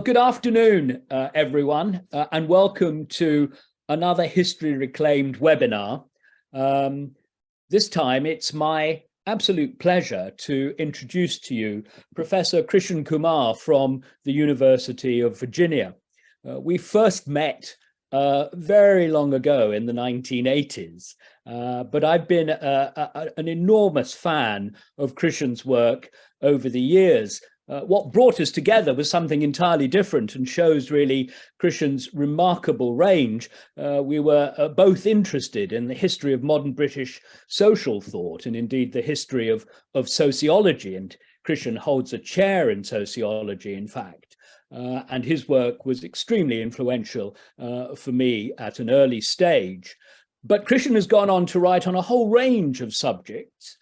Good afternoon, everyone, and welcome to another History Reclaimed webinar. This time, it's my absolute pleasure to introduce to you Professor Krishan Kumar from the University of Virginia. We first met very long ago in the 1980s, but I've been an enormous fan of Krishan's work over the years. What brought us together was something entirely different and shows really Krishan's remarkable range. We were both interested in the history of modern British social thought and indeed the history of sociology. And Krishan holds a chair in sociology, in fact. And his work was extremely influential for me at an early stage. But Krishan has gone on to write on a whole range of subjects.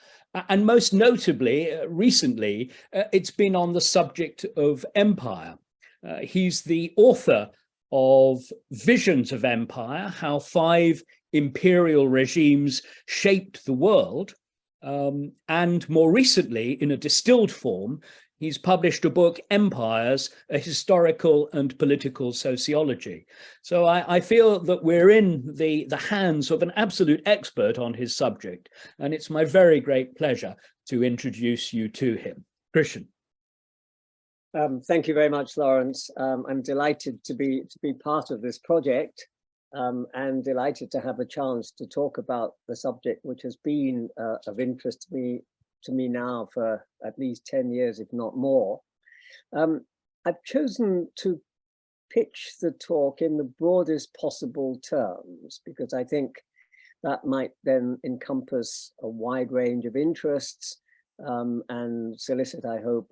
And most notably, recently, it's been on the subject of empire. He's the author of Visions of Empire, How 5 Imperial Regimes Shaped the World. And more recently, in a distilled form, he's published a book, Empires, A Historical and Political Sociology. So I feel that we're in the hands of an absolute expert on his subject, and it's my very great pleasure to introduce you to him. Krishan. Thank you very much, Lawrence. I'm delighted to be part of this project and delighted to have a chance to talk about the subject which has been of interest to me now for at least 10 years, if not more. I've chosen to pitch the talk in the broadest possible terms, because I think that might then encompass a wide range of interests and solicit, I hope,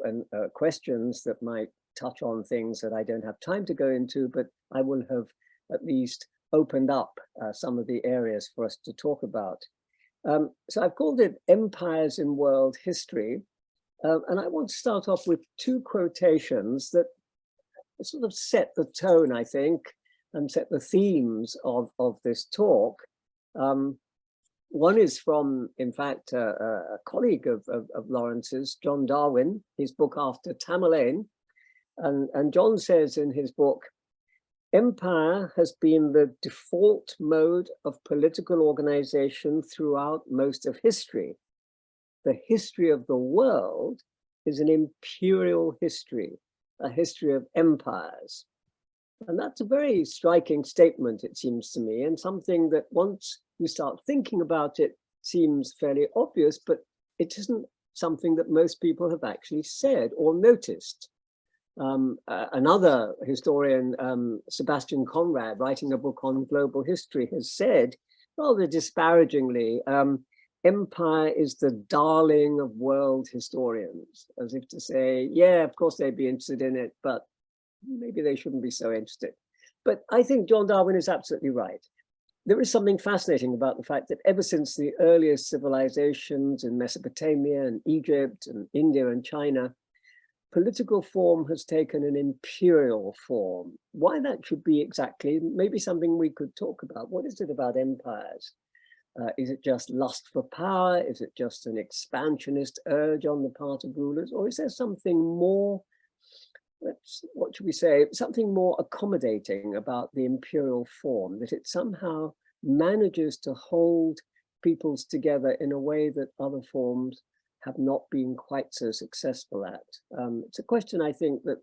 questions that might touch on things that I don't have time to go into, but I will have at least opened up some of the areas for us to talk about. So I've called it Empires in World History, and I want to start off with two quotations that sort of set the tone, I think, and set the themes of this talk. One is from, in fact, a colleague of Lawrence's, John Darwin, his book After Tamerlane, and John says in his book, empire has been the default mode of political organization throughout most of history. The history of the world is an imperial history, a history of empires. And that's a very striking statement, it seems to me, and something that once you start thinking about it seems fairly obvious, but it isn't something that most people have actually said or noticed. Another historian, Sebastian Conrad, writing a book on global history, has said, rather disparagingly, empire is the darling of world historians, as if to say, yeah, of course they'd be interested in it, but maybe they shouldn't be so interested. But I think John Darwin is absolutely right. There is something fascinating about the fact that ever since the earliest civilizations in Mesopotamia and Egypt and India and China, political form has taken an imperial form. Why that should be exactly, maybe something we could talk about. What is it about empires? Is it just lust for power? Is it just an expansionist urge on the part of rulers? Or is there something more, what should we say, something more accommodating about the imperial form, that it somehow manages to hold peoples together in a way that other forms have not been quite so successful at? It's a question, I think, that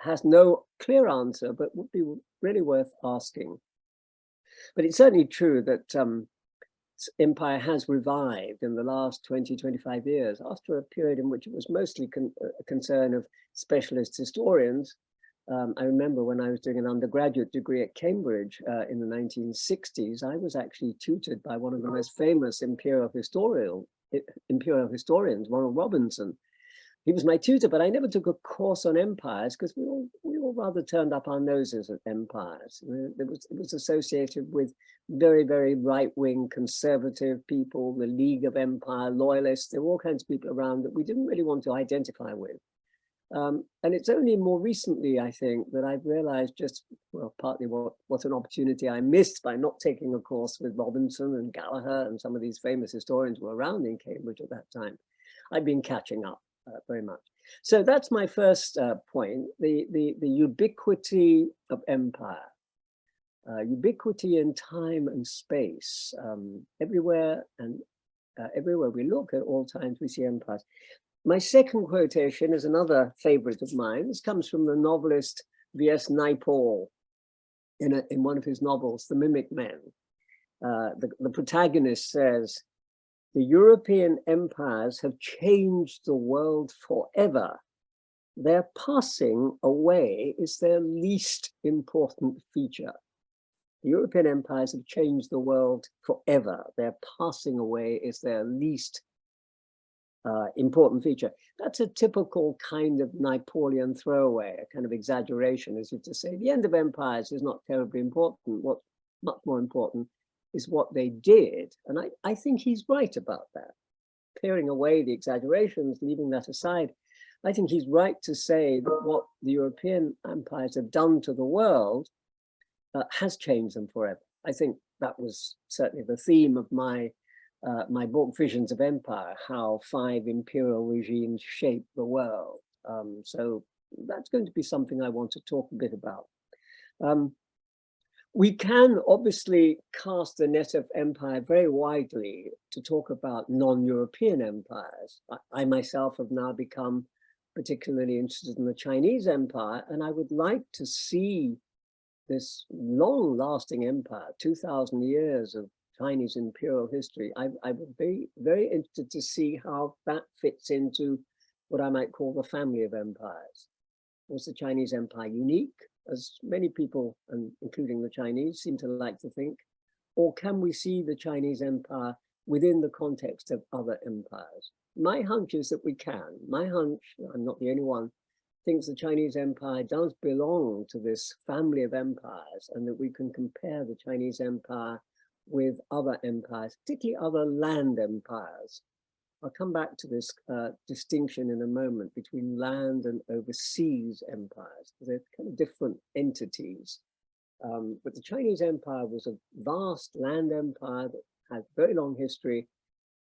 has no clear answer, but would be really worth asking. But it's certainly true that empire has revived in the last 20, 25 years, after a period in which it was mostly a concern of specialist historians. I remember when I was doing an undergraduate degree at Cambridge in the 1960s, I was actually tutored by one of the most famous imperial historians, Ronald Robinson. He was my tutor, but I never took a course on empires because we all rather turned up our noses at empires. It was associated with very, very right-wing conservative people, the League of Empire Loyalists. There were all kinds of people around that we didn't really want to identify with. And it's only more recently, I think, that I've realized just, well, partly what an opportunity I missed by not taking a course with Robinson and Gallagher and some of these famous historians who were around in Cambridge at that time. I've been catching up very much. So that's my first point, the ubiquity of empire. Ubiquity in time and space. Everywhere we look, at all times we see empires. My second quotation is another favorite of mine. This comes from the novelist V.S. Naipaul in one of his novels, The Mimic Men. The protagonist says, "The European empires have changed the world forever. Their passing away is their least important feature." The European empires have changed the world forever. Their passing away is their least important feature. That's a typical kind of Napoleon throwaway, a kind of exaggeration, as if to say the end of empires is not terribly important. What's much more important is what they did. And I think he's right about that. Clearing away the exaggerations, leaving that aside, I think he's right to say that what the European empires have done to the world has changed them forever. I think that was certainly the theme of my book, Visions of Empire, how 5 imperial regimes shaped the world. So that's going to be something I want to talk a bit about. We can obviously cast the net of empire very widely to talk about non-European empires. I myself have now become particularly interested in the Chinese empire, and I would like to see this long-lasting empire, 2,000 years of Chinese imperial history. I would be very interested to see how that fits into what I might call the family of empires. Was the Chinese empire unique, as many people, and including the Chinese, seem to like to think? Or can we see the Chinese empire within the context of other empires? My hunch is that we can. My hunch, I'm not the only one, thinks the Chinese empire does belong to this family of empires, and that we can compare the Chinese empire with other empires, particularly other land empires. I'll come back to this distinction in a moment between land and overseas empires. They're kind of different entities. But the Chinese empire was a vast land empire that had very long history.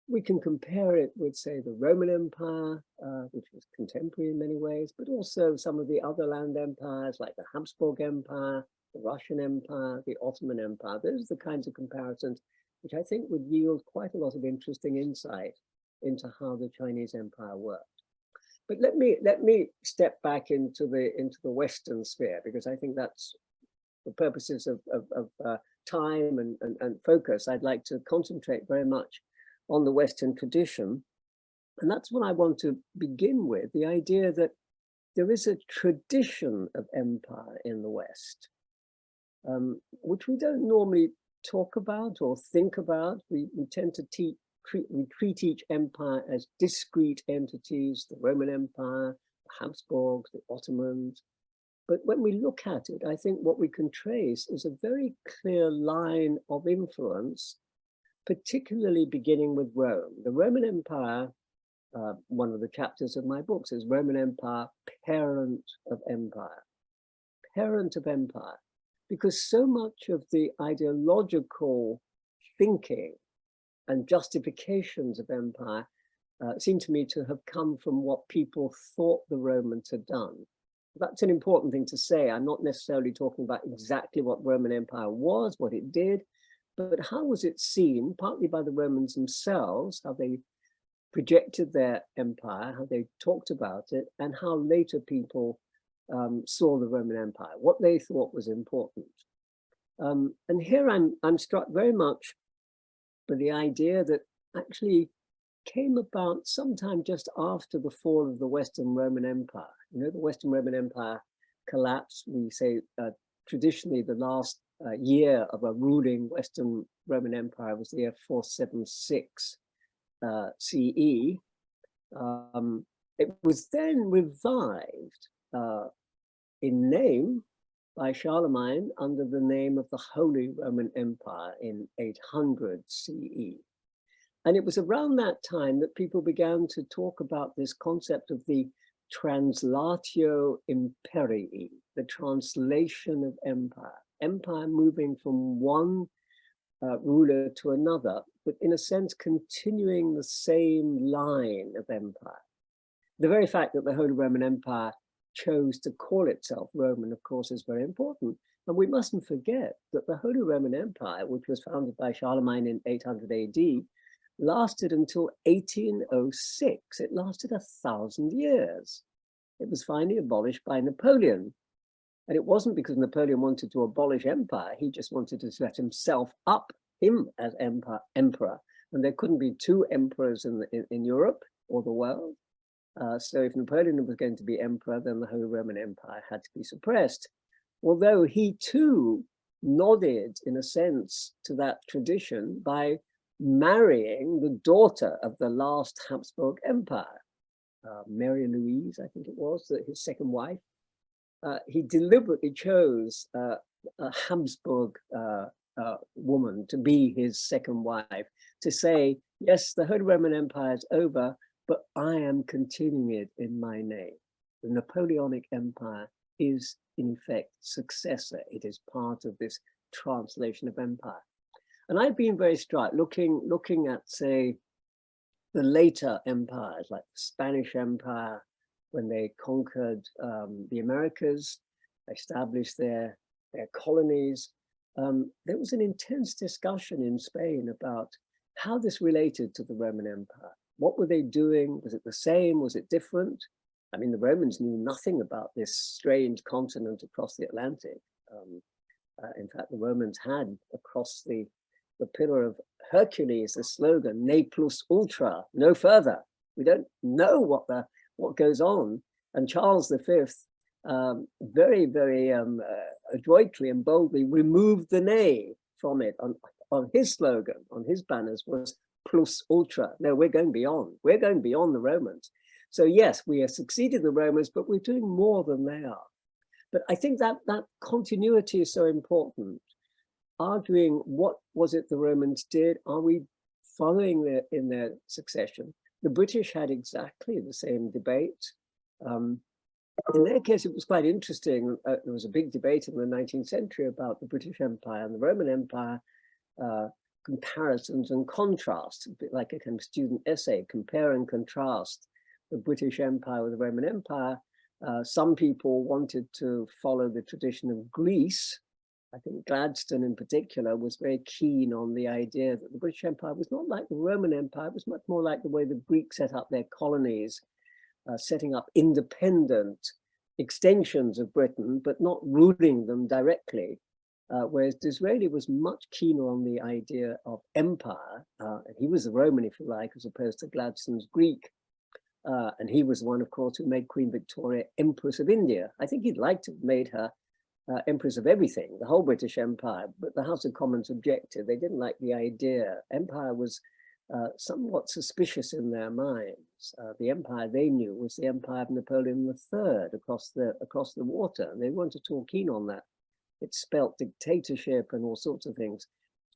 We can compare it with, say, the Roman Empire, which was contemporary in many ways, but also some of the other land empires like the Habsburg Empire, the Russian Empire, the Ottoman Empire. Those are the kinds of comparisons which I think would yield quite a lot of interesting insight into how the Chinese empire worked. But let me step back into the Western sphere, because I think that's for purposes of time and focus. I'd like to concentrate very much on the Western tradition. And that's what I want to begin with, the idea that there is a tradition of empire in the West, which we don't normally talk about or think about. We tend to treat each empire as discrete entities, the Roman Empire, the Habsburgs, the Ottomans. But when we look at it, I think what we can trace is a very clear line of influence, particularly beginning with Rome. The Roman Empire, one of the chapters of my book says Roman Empire, parent of empire. Parent of empire, because so much of the ideological thinking and justifications of empire seem to me to have come from what people thought the Romans had done. That's an important thing to say. I'm not necessarily talking about exactly what Roman Empire was, what it did, but how was it seen, partly by the Romans themselves, how they projected their empire, how they talked about it, and how later people saw the Roman Empire, what they thought was important. And here I'm struck very much by the idea that actually came about sometime just after the fall of the Western Roman Empire. You know, the Western Roman Empire collapsed, we say traditionally the last year of a ruling Western Roman Empire was the year 476 CE. It was then revived in name by Charlemagne under the name of the Holy Roman Empire in 800 CE. And it was around that time that people began to talk about this concept of the translatio imperii, the translation of empire, empire moving from one ruler to another, but in a sense continuing the same line of empire. the very fact that the Holy Roman Empire chose to call itself Roman, of course, is very important. And we mustn't forget that the Holy Roman Empire, which was founded by Charlemagne in 800 AD, lasted until 1806. It lasted 1,000 years. It was finally abolished by Napoleon. And it wasn't because Napoleon wanted to abolish empire. He just wanted to set himself up, him as emperor. And there couldn't be two emperors in Europe or the world. So if Napoleon was going to be emperor, then the Holy Roman Empire had to be suppressed. Although he too nodded, in a sense, to that tradition by marrying the daughter of the last Habsburg Empire, Mary Louise, I think it was, his second wife. He deliberately chose a Habsburg woman to be his second wife, to say, yes, the Holy Roman Empire is over, but I am continuing it in my name. The Napoleonic Empire is, in effect, successor. It is part of this translation of empire. And I've been very struck looking at, say, the later empires, like the Spanish Empire, when they conquered the Americas, established their colonies. There was an intense discussion in Spain about how this related to the Roman Empire. What were they doing? Was it the same? Was it different? I mean, the Romans knew nothing about this strange continent across the Atlantic. In fact, the Romans had across the Pillar of Hercules the slogan, ne plus ultra, no further. We don't know what goes on. And Charles V very, very adroitly and boldly removed the ne from it. On his slogan, on his banners, was plus ultra. No, we're going beyond. We're going beyond the Romans. So yes, we have succeeded the Romans, but we're doing more than they are. But I think that continuity is so important. Arguing what was it the Romans did? Are we following in their succession? The British had exactly the same debate. In their case, it was quite interesting. There was a big debate in the 19th century about the British Empire and the Roman Empire, comparisons and contrasts, a bit like a kind of student essay, compare and contrast the British Empire with the Roman Empire. Some people wanted to follow the tradition of Greece. I think Gladstone in particular was very keen on the idea that the British Empire was not like the Roman Empire, it was much more like the way the Greeks set up their colonies, setting up independent extensions of Britain, but not ruling them directly. Whereas Disraeli was much keener on the idea of empire. And he was the Roman, if you like, as opposed to Gladstone's Greek. And he was the one, of course, who made Queen Victoria Empress of India. I think he'd like to have made her Empress of everything, the whole British Empire, but the House of Commons objected. They didn't like the idea. Empire was somewhat suspicious in their minds. The empire they knew was the empire of Napoleon III across the water, and they weren't at all keen on that. It spelt dictatorship and all sorts of things.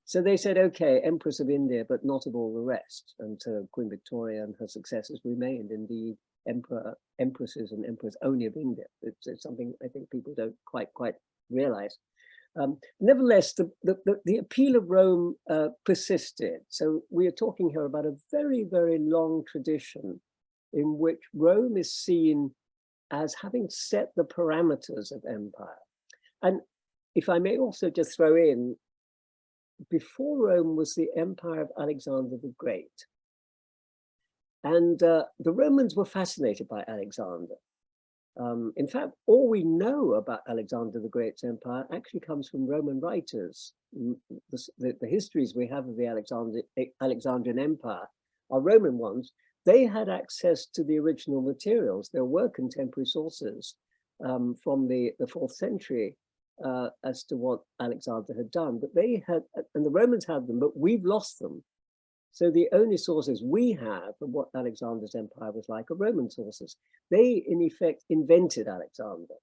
So they said, okay, Empress of India, but not of all the rest. And Queen Victoria and her successors remained indeed empresses and emperors only of India. It's something I think people don't quite realize. Nevertheless, the appeal of Rome persisted. So we are talking here about a very, very long tradition in which Rome is seen as having set the parameters of empire. And if I may also just throw in, before Rome was the empire of Alexander the Great. And the Romans were fascinated by Alexander. In fact, all we know about Alexander the Great's empire actually comes from Roman writers. The histories we have of the Alexandrian Empire are Roman ones. They had access to the original materials. There were contemporary sources from the 4th century as to what Alexander had done, but they had, and the Romans had them, but we've lost them. So the only sources we have of what Alexander's empire was like are Roman sources. They, in effect, invented Alexander.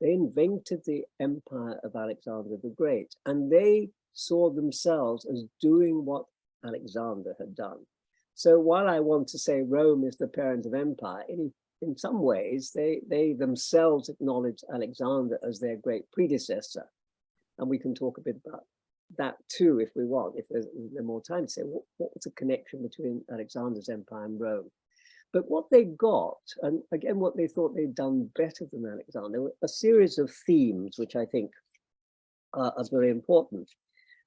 They invented the empire of Alexander the Great, and they saw themselves as doing what Alexander had done. So while I want to say Rome is the parent of empire, in some ways, they themselves acknowledge Alexander as their great predecessor. And we can talk a bit about that too, if we want, if there's more time to say, what was the connection between Alexander's empire and Rome? But what they got, and again, what they thought they'd done better than Alexander, were a series of themes, which I think are very important.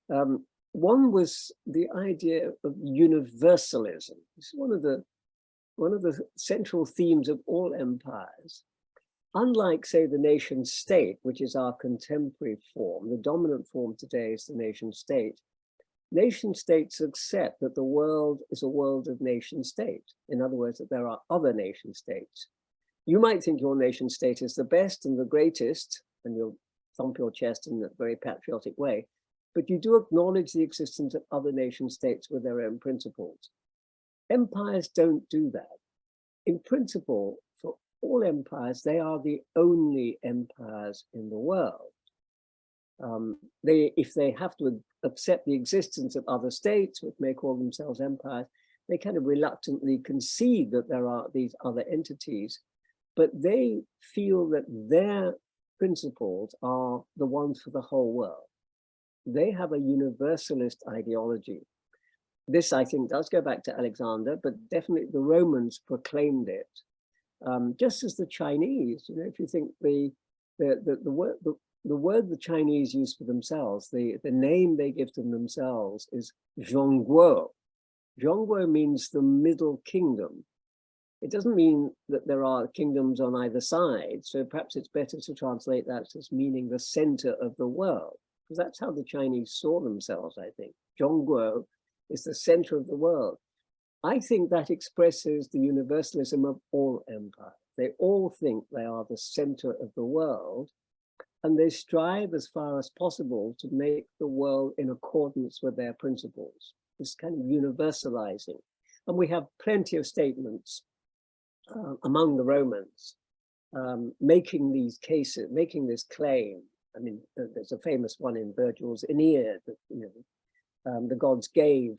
One was the idea of universalism. It's one of the central themes of all empires. Unlike, say, the nation state, which is our contemporary form, the dominant form today is the nation state. Nation states accept that the world is a world of nation state. In other words, that there are other nation states. You might think your nation state is the best and the greatest, and you'll thump your chest in a very patriotic way, but you do acknowledge the existence of other nation states with their own principles. Empires don't do that. In principle, for all empires, they are the only empires in the world. If they have to accept the existence of other states, which may call themselves empires, they kind of reluctantly concede that there are these other entities, but they feel that their principles are the ones for the whole world. They have a universalist ideology. This, I think, does go back to Alexander, but definitely the Romans proclaimed it. Just as the Chinese, you know, if you think the word the Chinese use for themselves, the name they give to themselves is Zhongguo. Zhongguo means the middle kingdom. It doesn't mean that there are kingdoms on either side. So perhaps it's better to translate that as meaning the center of the world, because that's how the Chinese saw themselves, I think. Zhongguo is the center of the world. I think that expresses the universalism of all empires. They all think they are the center of the world, and they strive as far as possible to make the world in accordance with their principles, this kind of universalizing. And we have plenty of statements among the Romans making these cases, making this claim. I mean, there's a famous one in Virgil's Aeneid that, you know, the gods gave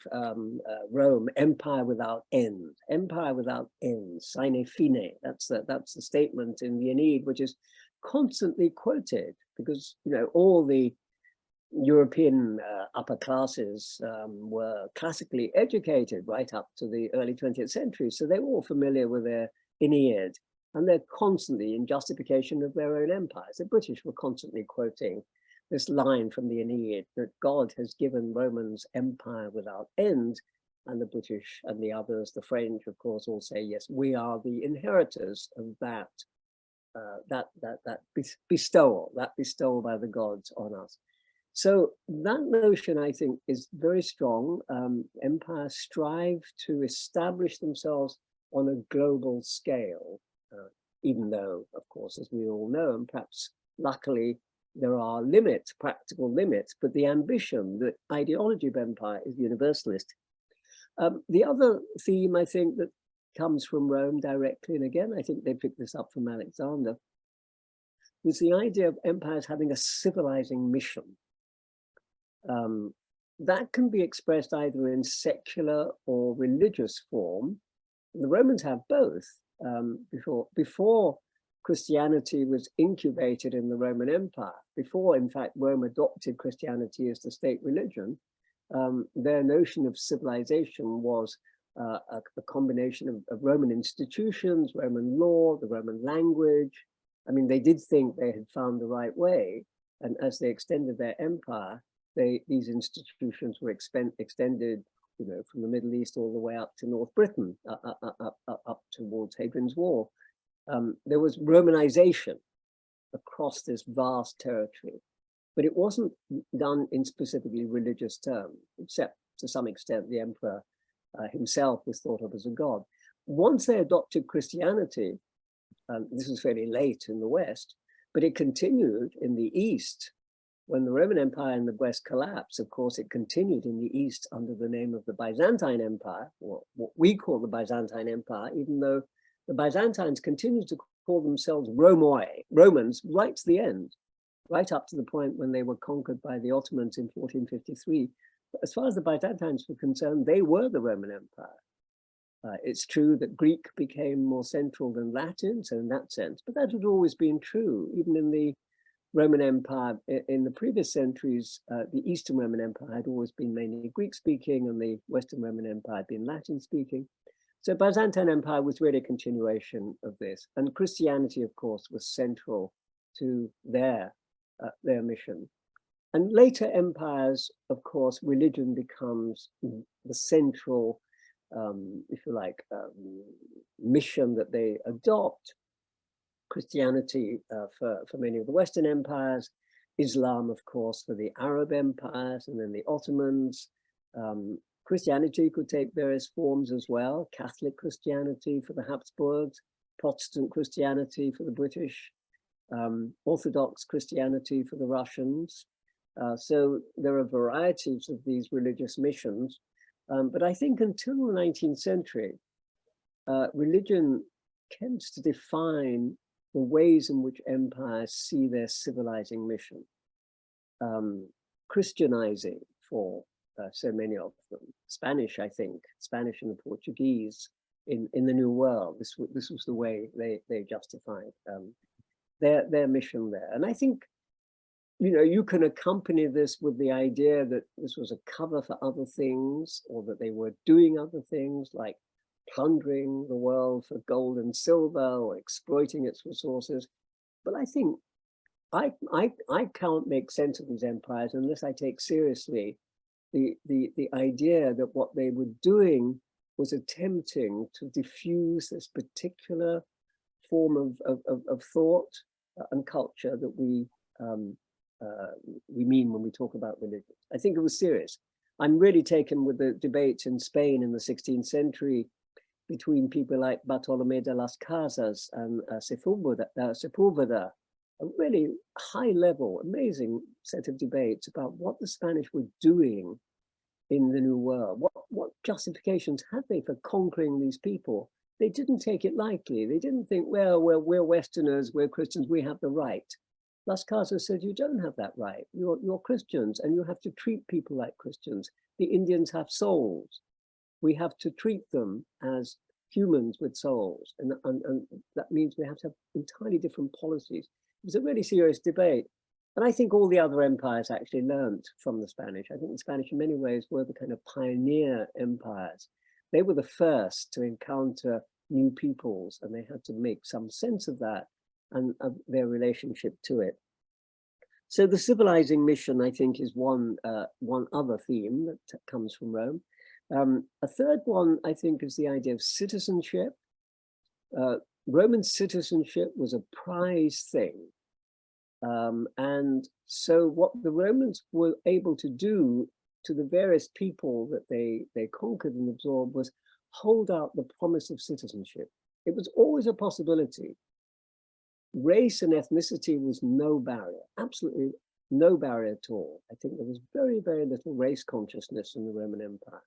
Rome empire without end, empire without end, sine fine. That's the statement in the Aeneid, which is constantly quoted because, you know, all the European upper classes were classically educated right up to the early 20th century. So they were all familiar with their Aeneid, and they're constantly in justification of their own empires. The British were constantly quoting this line from the Aeneid that God has given Romans empire without end, and the British and the others, the French, of course, all say, yes, we are the inheritors of that bestowal by the gods on us. So that notion, I think, is very strong. Empires strive to establish themselves on a global scale, even though, of course, as we all know, and perhaps luckily, there are limits, practical limits, but the ambition, the ideology of empire is universalist. The other theme, I think, that comes from Rome directly, and again, I think they picked this up from Alexander, was the idea of empires having a civilizing mission. That can be expressed either in secular or religious form. The Romans have both. Before Christianity was incubated in the Roman Empire, before, in fact, Rome adopted Christianity as the state religion, their notion of civilization was a combination of Roman institutions, Roman law, the Roman language. I mean, they did think they had found the right way. And as they extended their empire, these institutions were extended, you know, from the Middle East all the way up to North Britain, up towards Hadrian's Wall. There was Romanization across this vast territory, but it wasn't done in specifically religious terms, except to some extent the emperor himself was thought of as a god. Once they adopted Christianity, this was fairly late in the West, but it continued in the East. When the Roman Empire in the West collapsed, of course, it continued in the East under the name of the Byzantine Empire, or what we call the Byzantine Empire, even though the Byzantines continued to call themselves Romans right to the end, right up to the point when they were conquered by the Ottomans in 1453. But as far as the Byzantines were concerned, they were the Roman Empire. It's true that Greek became more central than Latin, so in that sense, but that had always been true. Even in the Roman Empire, in the previous centuries, the Eastern Roman Empire had always been mainly Greek speaking, and the Western Roman Empire had been Latin speaking. So Byzantine Empire was really a continuation of this, and Christianity, of course, was central to their mission. And later empires, of course, religion becomes the central, if you like, mission that they adopt. Christianity for many of the Western empires, Islam, of course, for the Arab empires, and then the Ottomans. Christianity could take various forms as well: Catholic Christianity for the Habsburgs, Protestant Christianity for the British, Orthodox Christianity for the Russians. So there are varieties of these religious missions. But I think until the 19th century, religion tends to define the ways in which empires see their civilizing mission. Christianizing for so many of them. Spanish, I think, Spanish and the Portuguese in the New World. This was the way they justified their mission there. And I think, you know, you can accompany this with the idea that this was a cover for other things, or that they were doing other things like plundering the world for gold and silver or exploiting its resources. But I think I can't make sense of these empires unless I take seriously the idea that what they were doing was attempting to diffuse this particular form of thought and culture that we mean when we talk about religion. I think it was serious. I'm really taken with the debate in Spain in the 16th century between people like Bartolomé de las Casas and Sepúlveda, a really high level, amazing set of debates about what the Spanish were doing in the New World. What justifications had they for conquering these people? They didn't take it lightly. They didn't think, well, we're Westerners, we're Christians, we have the right. Las Casas said, you don't have that right. You're Christians, and you have to treat people like Christians. The Indians have souls. We have to treat them as humans with souls. And that means we have to have entirely different policies. It was a really serious debate. And I think all the other empires actually learned from the Spanish. I think the Spanish in many ways were the kind of pioneer empires. They were the first to encounter new peoples, and they had to make some sense of that and of their relationship to it. So the civilizing mission, I think, is one other theme that comes from Rome. A third one, I think, is the idea of citizenship. Roman citizenship was a prized thing. And so what the Romans were able to do to the various people that they conquered and absorbed was hold out the promise of citizenship. It was always a possibility. Race and ethnicity was no barrier, absolutely no barrier at all. I think there was very, very little race consciousness in the Roman Empire.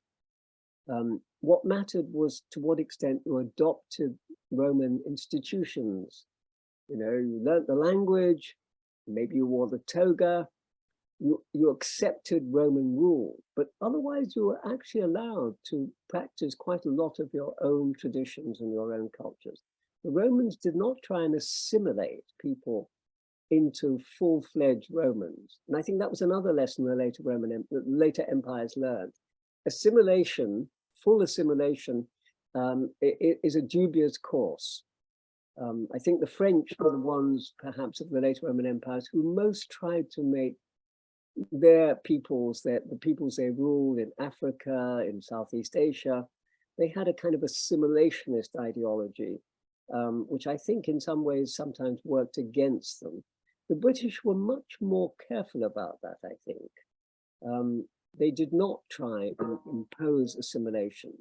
What mattered was to what extent you adopted Roman institutions. You know, you learned the language, maybe you wore the toga, you accepted Roman rule, but otherwise you were actually allowed to practice quite a lot of your own traditions and your own cultures. The Romans did not try and assimilate people into full-fledged Romans. And I think that was another lesson the later empires learned. Assimilation, full assimilation, is a dubious course. I think the French were the ones, perhaps, of the later Roman empires who most tried to make their peoples, the peoples they ruled in Africa, in Southeast Asia, they had a kind of assimilationist ideology, which I think in some ways sometimes worked against them. The British were much more careful about that, I think. They did not try and impose assimilation.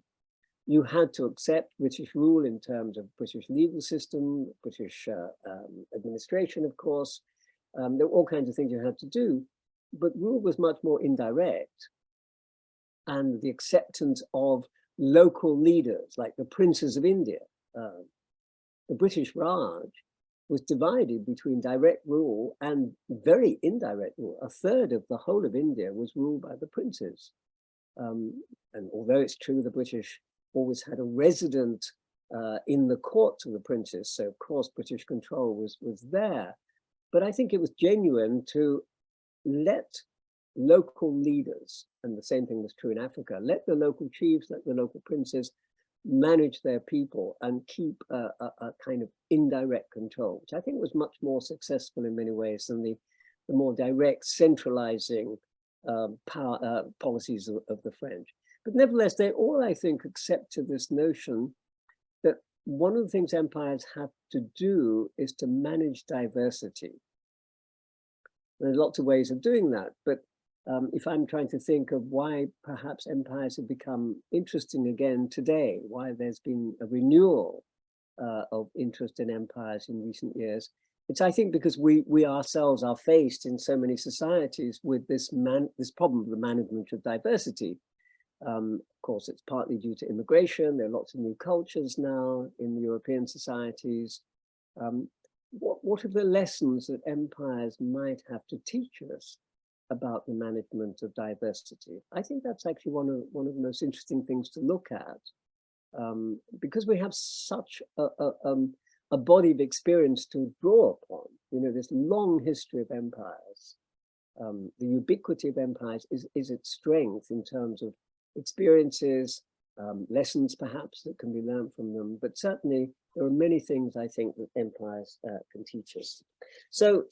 You had to accept British rule in terms of British legal system, British administration, of course. There were all kinds of things you had to do, but rule was much more indirect. And the acceptance of local leaders, like the princes of India, the British Raj, was divided between direct rule and very indirect rule. A third of the whole of India was ruled by the princes. And although it's true the British always had a resident in the courts of the princes, so of course British control was there. But I think it was genuine to let local leaders, and the same thing was true in Africa, let the local chiefs, let the local princes manage their people and keep a kind of indirect control, which I think was much more successful in many ways than the more direct centralizing power policies of the French. But nevertheless, they all, I think, accepted this notion that one of the things empires have to do is to manage diversity. There's lots of ways of doing that, but if I'm trying to think of why perhaps empires have become interesting again today, why there's been a renewal of interest in empires in recent years, it's, I think, because we ourselves are faced in so many societies with this problem of the management of diversity. Of course, it's partly due to immigration. There are lots of new cultures now in European societies. What are the lessons that empires might have to teach us about the management of diversity? I think that's actually one of the most interesting things to look at, because we have such a body of experience to draw upon. You know, this long history of empires. The ubiquity of empires is its strength in terms of experiences, lessons perhaps that can be learned from them, but certainly there are many things I think that empires can teach us. So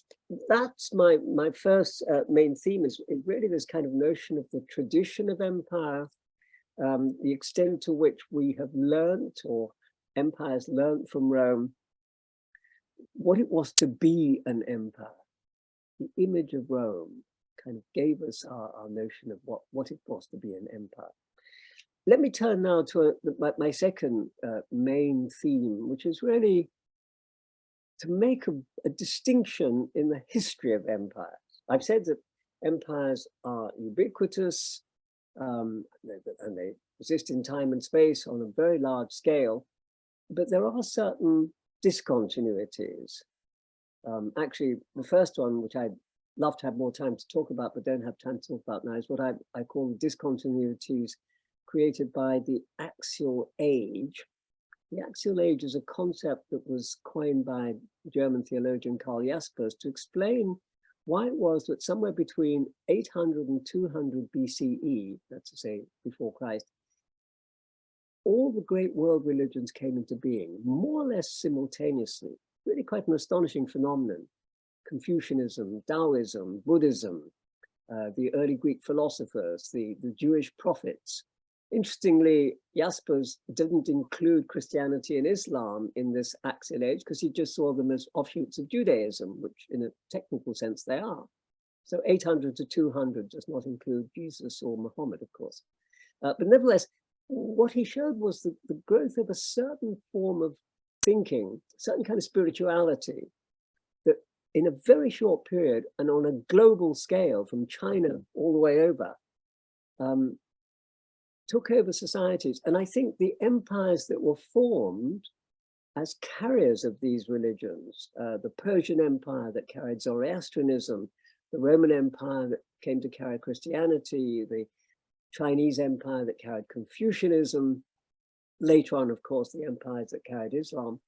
that's my first main theme is really this kind of notion of the tradition of empire, the extent to which we have learned, or empires learned from Rome, what it was to be an empire. The image of Rome kind of gave us our notion of what it was to be an empire. Let me turn now to my second main theme, which is really to make a distinction in the history of empires. I've said that empires are ubiquitous, and they exist in time and space on a very large scale, but there are certain discontinuities. Actually, the first one, which I'd love to have more time to talk about, but don't have time to talk about now, is what I call the discontinuities created by the axial age. The axial age is a concept that was coined by German theologian Karl Jaspers to explain why it was that somewhere between 800 and 200 BCE, that's to say before Christ, all the great world religions came into being more or less simultaneously. Really quite an astonishing phenomenon. Confucianism, Taoism, Buddhism, the early Greek philosophers, the Jewish prophets. Interestingly, Jaspers didn't include Christianity and Islam in this axial age because he just saw them as offshoots of Judaism, which in a technical sense they are. So 800 to 200 does not include Jesus or Muhammad, of course. But nevertheless, what he showed was the growth of a certain form of thinking, a certain kind of spirituality that in a very short period and on a global scale from China all the way over, took over societies. And I think the empires that were formed as carriers of these religions, the Persian Empire that carried Zoroastrianism, the Roman Empire that came to carry Christianity, the Chinese Empire that carried Confucianism, later on, of course, the empires that carried Islam,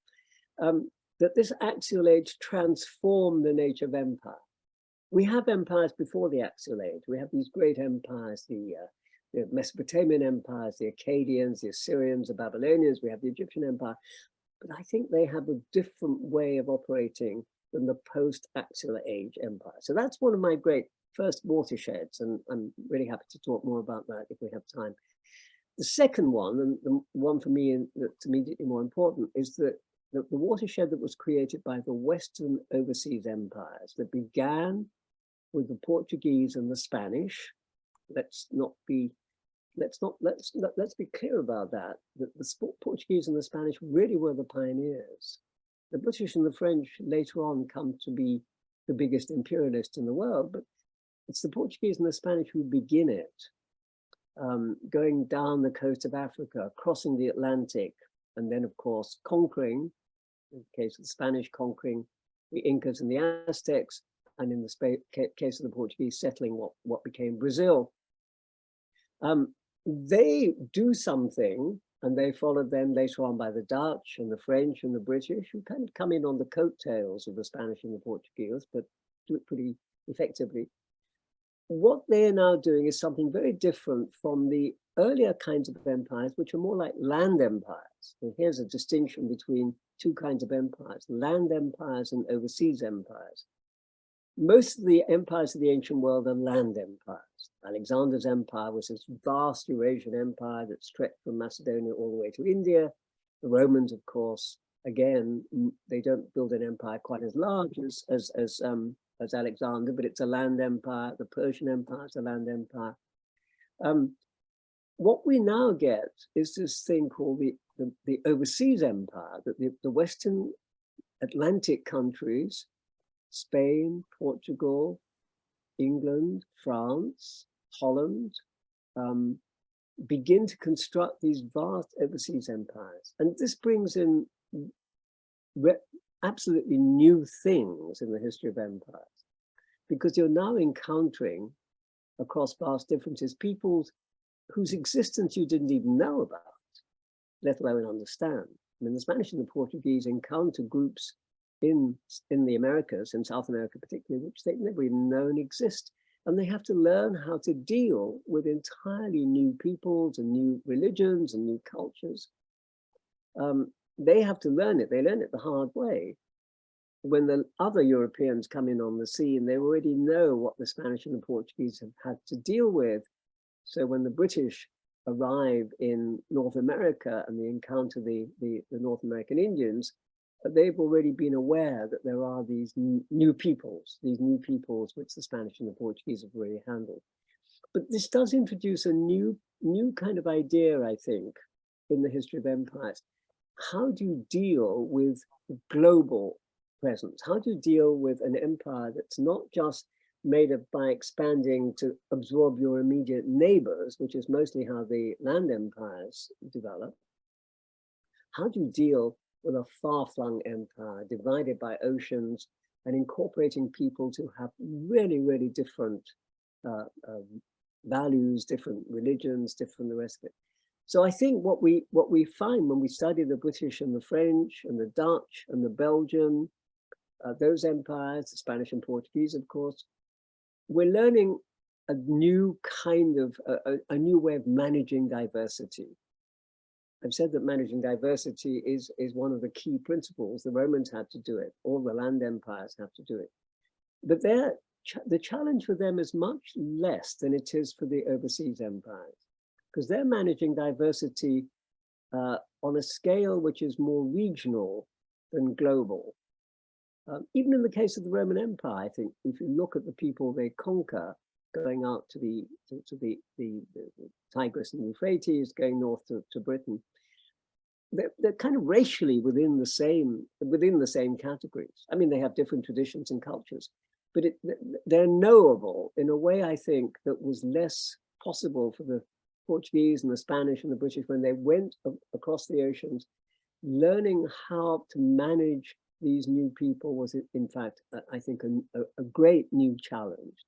that this axial age transformed the nature of empire. We have empires before the axial age. We have these great empires, the Mesopotamian empires, the Akkadians, the Assyrians, the Babylonians, we have the Egyptian Empire, but I think they have a different way of operating than the post-axial age empire. So that's one of my great first watersheds, and I'm really happy to talk more about that if we have time. The second one, and the one for me that's immediately more important, is that the watershed that was created by the Western overseas empires that began with the Portuguese and the Spanish. Let's be clear about that. That the Portuguese and the Spanish really were the pioneers. The British and the French later on come to be the biggest imperialists in the world, but it's the Portuguese and the Spanish who begin it, going down the coast of Africa, crossing the Atlantic, and then, of course, conquering, in the case of the Spanish, conquering the Incas and the Aztecs, and in the case of the Portuguese, settling what became Brazil. They do something, and they followed then later on by the Dutch and the French and the British, who kind of come in on the coattails of the Spanish and the Portuguese, but do it pretty effectively. What they are now doing is something very different from the earlier kinds of empires, which are more like land empires. And here's a distinction between two kinds of empires, land empires and overseas empires. Most of the empires of the ancient world are land empires. Alexander's empire was this vast Eurasian empire that stretched from Macedonia all the way to India. The Romans, of course, again, they don't build an empire quite as large as Alexander, but it's a land empire. The Persian Empire is a land empire. What we now get is this thing called the overseas empire, that the Western Atlantic countries, Spain, Portugal, England, France, Holland, begin to construct these vast overseas empires. And this brings in absolutely new things in the history of empires, because you're now encountering, across vast differences, peoples whose existence you didn't even know about, let alone understand. I mean, the Spanish and the Portuguese encounter groups in the Americas, in South America particularly, which they've never even known exist. And they have to learn how to deal with entirely new peoples and new religions and new cultures. They have to learn it. They learn it the hard way. When the other Europeans come in on the scene, they already know what the Spanish and the Portuguese have had to deal with. So when the British arrive in North America and they encounter the North American Indians, they've already been aware that there are these new peoples which the Spanish and the Portuguese have already handled. But this does introduce a new kind of idea, I think, in the history of empires. How do you deal with global presence? How do you deal with an empire that's not just made up by expanding to absorb your immediate neighbors, which is mostly how the land empires develop? How do you deal with a far-flung empire divided by oceans and incorporating peoples who have really, really different values, different religions, different the rest of it? So I think what we find when we study the British and the French and the Dutch and the Belgian, those empires, the Spanish and Portuguese, of course, we're learning a new kind of, a new way of managing diversity. I've said that managing diversity is one of the key principles. The Romans had to do it. All the land empires have to do it. But the challenge for them is much less than it is for the overseas empires, because they're managing diversity on a scale which is more regional than global. Even in the case of the Roman Empire, I think if you look at the people they conquer, going out to the Tigris and Euphrates, going north to Britain, they're kind of racially within the same categories. I mean, they have different traditions and cultures, but they're knowable in a way, I think, that was less possible for the Portuguese and the Spanish and the British when they went across the oceans. Learning how to manage these new people was, in fact, I think, a great new challenge.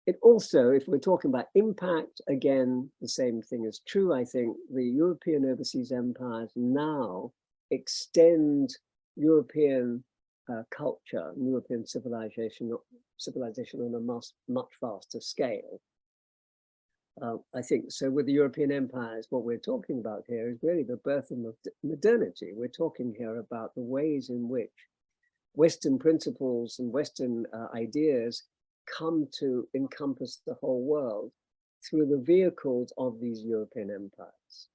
It also, if we're talking about impact, again, the same thing is true. I think the European overseas empires now extend European culture, European civilization on a much faster scale. I think so. With the European empires, what we're talking about here is really the birth of modernity. We're talking here about the ways in which Western principles and Western ideas come to encompass the whole world through the vehicles of these European empires.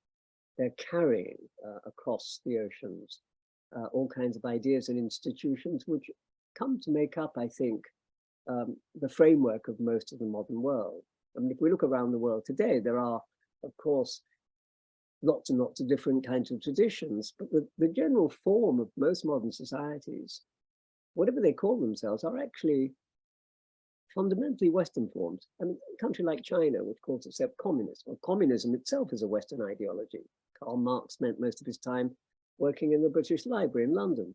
They're carrying across the oceans all kinds of ideas and institutions which come to make up, I think, the framework of most of the modern world. I mean, if we look around the world today, there are, of course, lots and lots of different kinds of traditions, but the general form of most modern societies, whatever they call themselves, are actually fundamentally Western forms. I mean, a country like China, which calls itself communist, well, communism itself is a Western ideology. Karl Marx spent most of his time working in the British Library in London.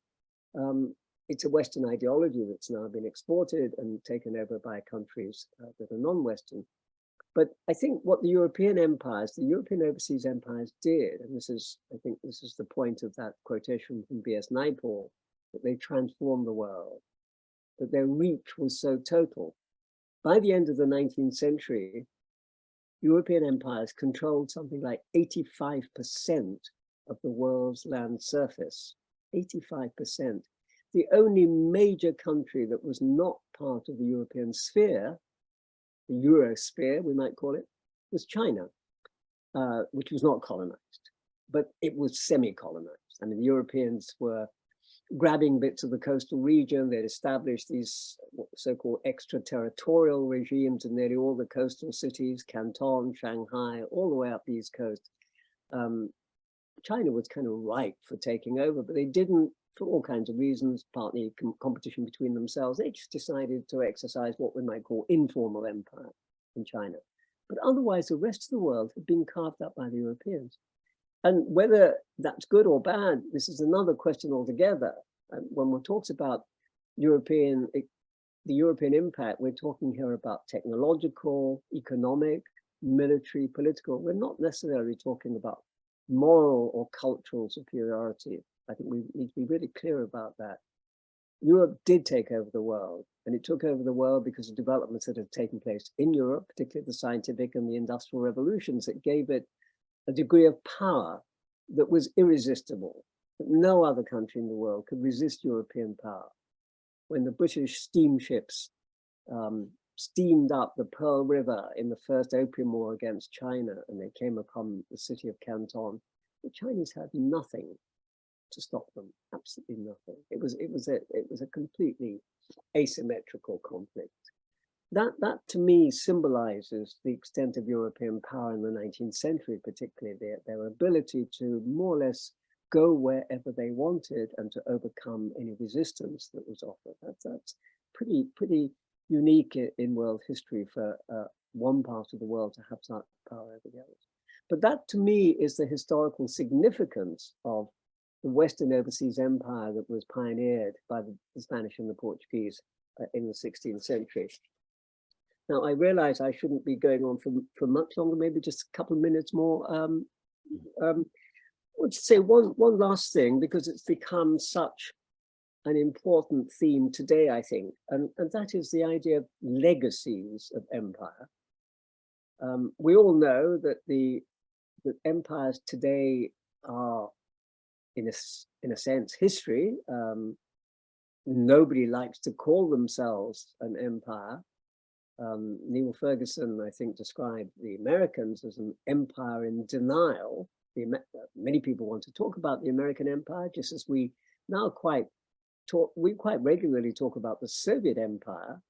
It's a Western ideology that's now been exported and taken over by countries that are non-Western. But I think what the European empires, the European overseas empires did, and this is, I think this is the point of that quotation from B.S. Naipaul, that they transformed the world, that their reach was so total. By the end of the 19th century, European empires controlled something like 85% of the world's land surface. 85%. The only major country that was not part of the European sphere, the Eurosphere, we might call it, was China, which was not colonized, but it was semi-colonized. I mean, the Europeans were grabbing bits of the coastal region. They'd established these so-called extraterritorial regimes in nearly all the coastal cities, Canton, Shanghai, all the way up the East Coast. China was kind of ripe for taking over, but they didn't, for all kinds of reasons, partly competition between themselves. They just decided to exercise what we might call informal empire in China. But otherwise, the rest of the world had been carved up by the Europeans. And whether that's good or bad, this is another question altogether. And when one talks about the European impact, we're talking here about technological, economic, military, political. We're not necessarily talking about moral or cultural superiority. I think we need to be really clear about that. Europe did take over the world, and it took over the world because of developments that had taken place in Europe, particularly the scientific and the industrial revolutions that gave it a degree of power that was irresistible, that no other country in the world could resist European power. When the British steamships steamed up the Pearl River in the first Opium War against China, and they came upon the city of Canton, the Chinese had nothing to stop them, absolutely nothing. It was a completely asymmetrical conflict. That to me symbolizes the extent of European power in the 19th century, particularly their ability to more or less go wherever they wanted and to overcome any resistance that was offered. That's pretty unique in world history for one part of the world to have such power over the others. But that to me is the historical significance of the Western overseas empire that was pioneered by the Spanish and the Portuguese in the 16th century. Now, I realize I shouldn't be going on for much longer, maybe just a couple of minutes more. I want to say one last thing, because it's become such an important theme today, I think, and that is the idea of legacies of empire. We all know that that empires today are, in a sense, history. Nobody likes to call themselves an empire. Neil Ferguson, I think, described the Americans as an empire in denial. Many people want to talk about the American empire, just as we now quite regularly talk about the Soviet empire.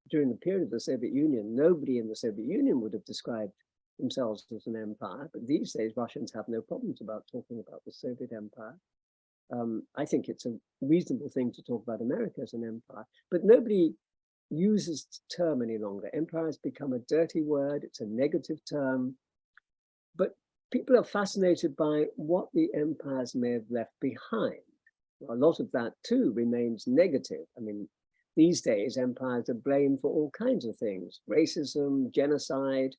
During the period of the Soviet Union, nobody in the Soviet Union would have described themselves as an empire, but these days Russians have no problems about talking about the Soviet empire. I think it's a reasonable thing to talk about America as an empire, but nobody uses the term any longer. Empire has become a dirty word, it's a negative term, but people are fascinated by what the empires may have left behind. A lot of that too remains negative. I mean, these days empires are blamed for all kinds of things: racism, genocide.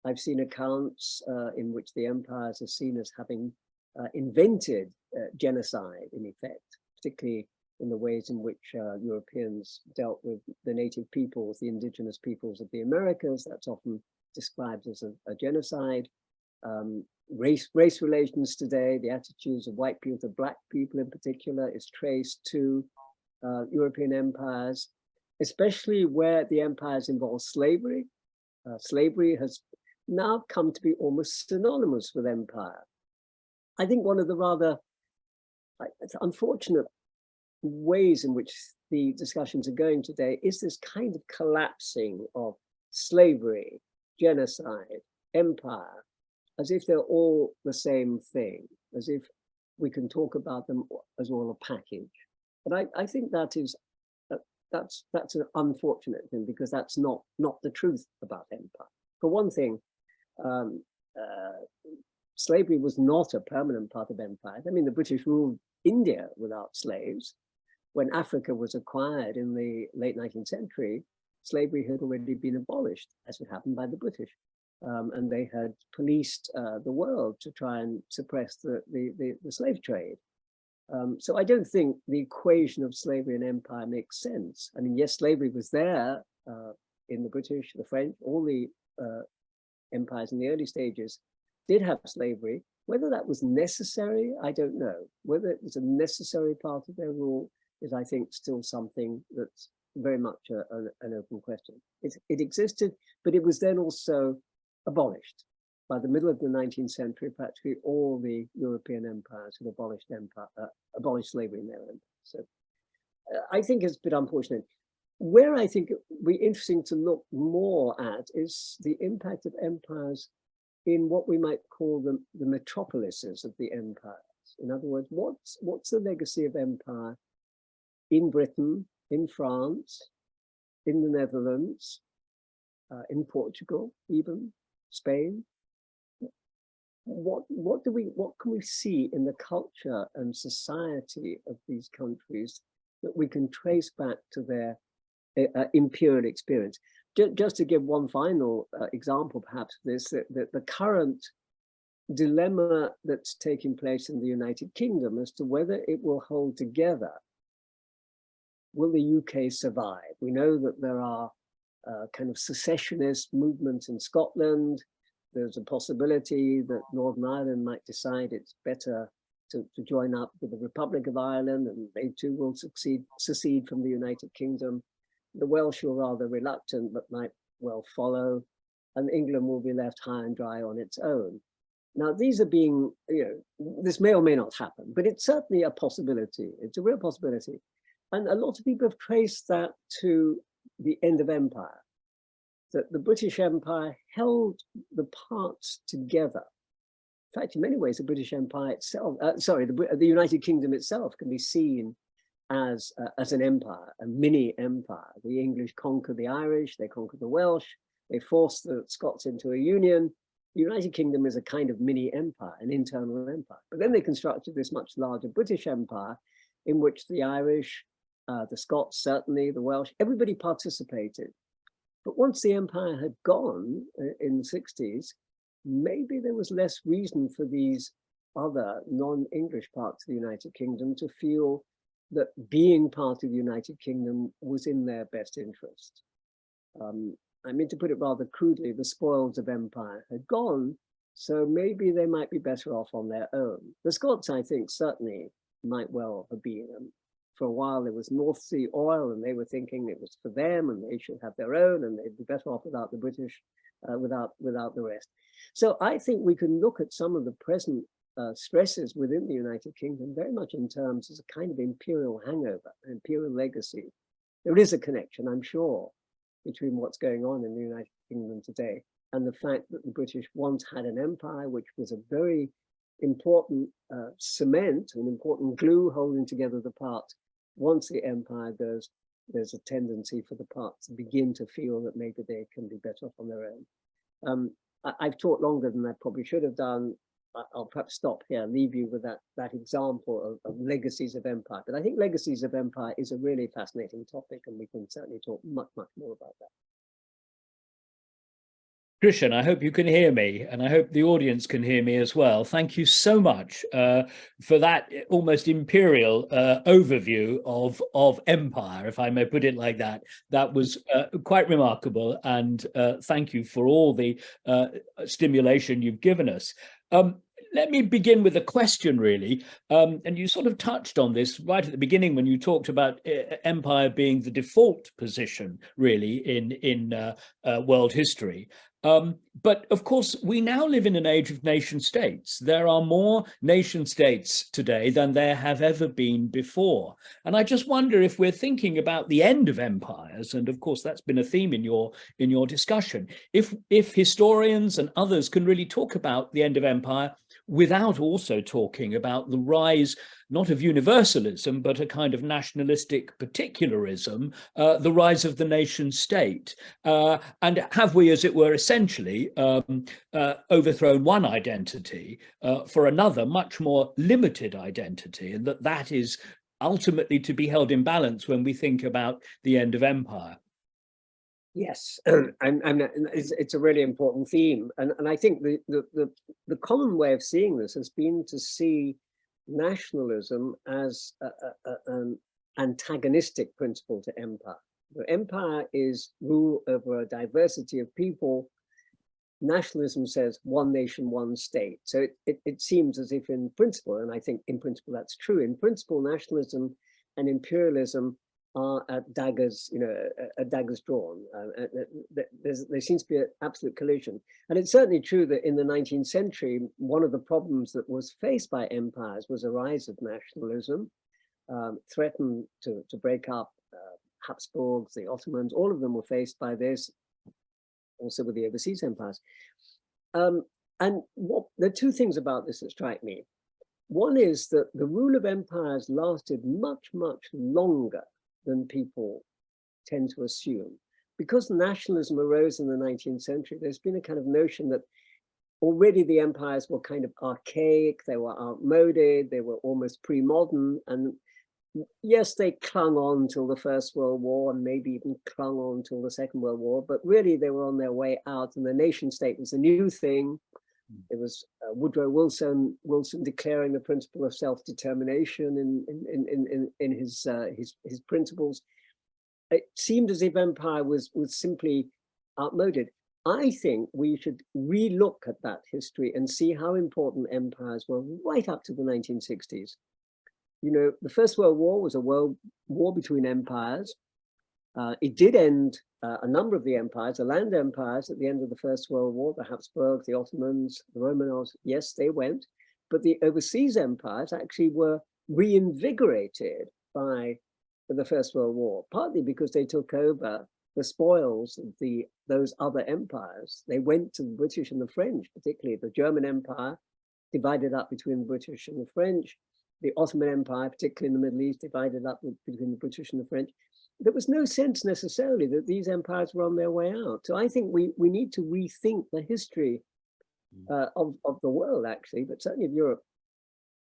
I've seen accounts in which the empires are seen as having invented genocide in effect, particularly in the ways in which Europeans dealt with the native peoples, the indigenous peoples of the Americas. That's often described as a genocide. Race relations today, the attitudes of white people to black people in particular, is traced to European empires, especially where the empires involve slavery. Slavery has now come to be almost synonymous with empire. I think one of the rather unfortunate ways in which the discussions are going today is this kind of collapsing of slavery, genocide, empire, as if they're all the same thing, as if we can talk about them as all a package. But I think that's an unfortunate thing, because that's not the truth about empire. For one thing, slavery was not a permanent part of empire. I mean, the British ruled India without slaves. When Africa was acquired in the late 19th century, slavery had already been abolished, as it happened by the British. And they had policed the world to try and suppress the slave trade. So I don't think the equation of slavery and empire makes sense. I mean, yes, slavery was there in the British, the French, all the empires in the early stages did have slavery. Whether that was necessary, I don't know. Whether it was a necessary part of their rule is, I think, still something that's very much an open question. It existed, but it was then also abolished. By the middle of the 19th century, practically all the European empires had abolished slavery in their empire. So I think it's a bit unfortunate. Where I think it would be interesting to look more at is the impact of empires in what we might call the metropolises of the empires. In other words, what's the legacy of empire in Britain, in France, in the Netherlands, in Portugal, even Spain? What can we see in the culture and society of these countries that we can trace back to their imperial experience? Just to give one final example, perhaps, of this, that the current dilemma that's taking place in the United Kingdom as to whether it will hold together. Will the UK survive? We know that there are kind of secessionist movements in Scotland. There's a possibility that Northern Ireland might decide it's better to join up with the Republic of Ireland, and they too will secede from the United Kingdom. The Welsh are rather reluctant, but might well follow, and England will be left high and dry on its own. Now, these are being, this may or may not happen, but it's certainly a possibility. It's a real possibility. And a lot of people have traced that to the end of empire, that the British Empire held the parts together. In fact, in many ways, the British Empire itself, the United Kingdom itself can be seen as an empire, a mini empire. The English conquered the Irish, they conquered the Welsh, they forced the Scots into a union. The United Kingdom is a kind of mini empire, an internal empire. But then they constructed this much larger British Empire in which the Irish, the Scots, certainly the Welsh, everybody participated. But once the empire had gone in the 60s, maybe there was less reason for these other non-English parts of the United Kingdom to feel that being part of the United Kingdom was in their best interest. I mean, to put it rather crudely, the spoils of empire had gone, so maybe they might be better off on their own. The Scots, I think, certainly might well have been. For a while, there was North Sea oil, and they were thinking it was for them, and they should have their own, and they'd be better off without the British, without the rest. So I think we can look at some of the present stresses within the United Kingdom very much in terms as a kind of imperial hangover, an imperial legacy. There is a connection, I'm sure, between what's going on in the United Kingdom today and the fact that the British once had an empire, which was a very important cement, an important glue holding together the parts. Once the empire goes, there's a tendency for the parts to begin to feel that maybe they can be better off on their own. I've talked longer than I probably should have done. I'll perhaps stop here, leave you with that example of legacies of empire. But I think legacies of empire is a really fascinating topic, and we can certainly talk much, much more about that. Krishan, I hope you can hear me, and I hope the audience can hear me as well. Thank you so much for that almost imperial overview of empire, if I may put it like that. That was quite remarkable, and thank you for all the stimulation you've given us. Let me begin with a question, really, and you sort of touched on this right at the beginning when you talked about empire being the default position, really, in world history. But of course, we now live in an age of nation states. There are more nation states today than there have ever been before. And I just wonder if we're thinking about the end of empires, and of course, that's been a theme in your discussion, if historians and others can really talk about the end of empire without also talking about the rise, not of universalism, but a kind of nationalistic particularism, the rise of the nation state. And have we, as it were, essentially overthrown one identity for another, much more limited identity, and that is ultimately to be held in balance when we think about the end of empire? Yes, and it's a really important theme. And I think the common way of seeing this has been to see nationalism as an antagonistic principle to empire. The empire is rule over a diversity of people, nationalism says one nation, one state. So it seems as if in principle, and I think in principle that's true, in principle nationalism and imperialism are at daggers, at daggers drawn. There seems to be an absolute collision. And it's certainly true that in the 19th century, one of the problems that was faced by empires was a rise of nationalism, threatened to break up. Habsburgs, the Ottomans, all of them were faced by this, also with the overseas empires. And there are two things about this that strike me. One is that the rule of empires lasted much, much longer than people tend to assume. Because nationalism arose in the 19th century, there's been a kind of notion that already the empires were kind of archaic, they were outmoded, they were almost pre-modern, and yes, they clung on till the First World War and maybe even clung on till the Second World War, but really they were on their way out, and the nation state was a new thing. It was Woodrow Wilson declaring the principle of self-determination in his principles. It seemed as if empire was simply outmoded. I think we should re-look at that history and see how important empires were right up to the 1960s. The First World War was a world war between empires. It did end a number of the empires, the land empires at the end of the First World War, the Habsburgs, the Ottomans, the Romanovs, yes, they went. But the overseas empires actually were reinvigorated by the First World War, partly because they took over the spoils of those other empires. They went to the British and the French, particularly the German Empire, divided up between the British and the French. The Ottoman Empire, particularly in the Middle East, divided up between the British and the French. There was no sense necessarily that these empires were on their way out. So I think we need to rethink the history of the world, actually, but certainly of Europe,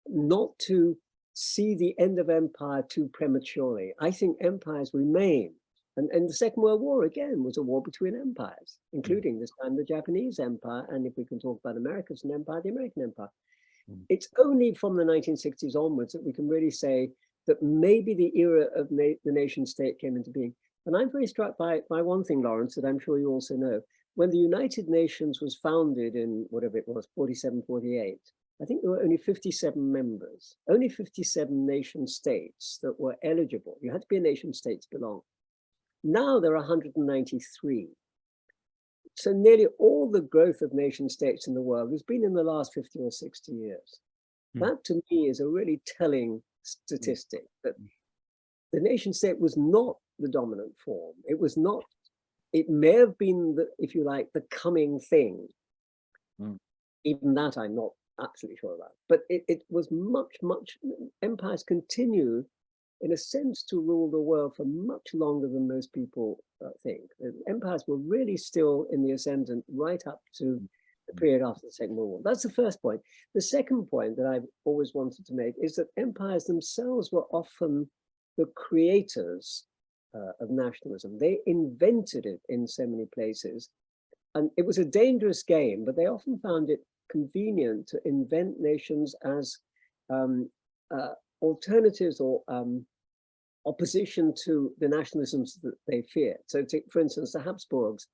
not to see the end of empire too prematurely. I think empires remain. And the Second World War, again, was a war between empires, including this time the Japanese Empire, and if we can talk about America as an empire, the American Empire. It's only from the 1960s onwards that we can really say that maybe the era of the nation state came into being. And I'm very struck by one thing, Lawrence, that I'm sure you also know. When the United Nations was founded in whatever it was, 47, 48, I think there were only 57 members, only 57 nation states that were eligible. You had to be a nation state to belong. Now there are 193. So nearly all the growth of nation states in the world has been in the last 50 or 60 years. That to me is a really telling statistic, that the nation state was not the dominant form. It was not, it may have been, if you like, the coming thing. Even that I'm not absolutely sure about. But it was much, empires continue in a sense to rule the world for much longer than most people think. Empires were really still in the ascendant right up to the period after the Second World War. That's the first point. The second point that I've always wanted to make is that empires themselves were often the creators of nationalism. They invented it in so many places. And it was a dangerous game, but they often found it convenient to invent nations as alternatives or opposition to the nationalisms that they feared. So for instance, the Habsburgs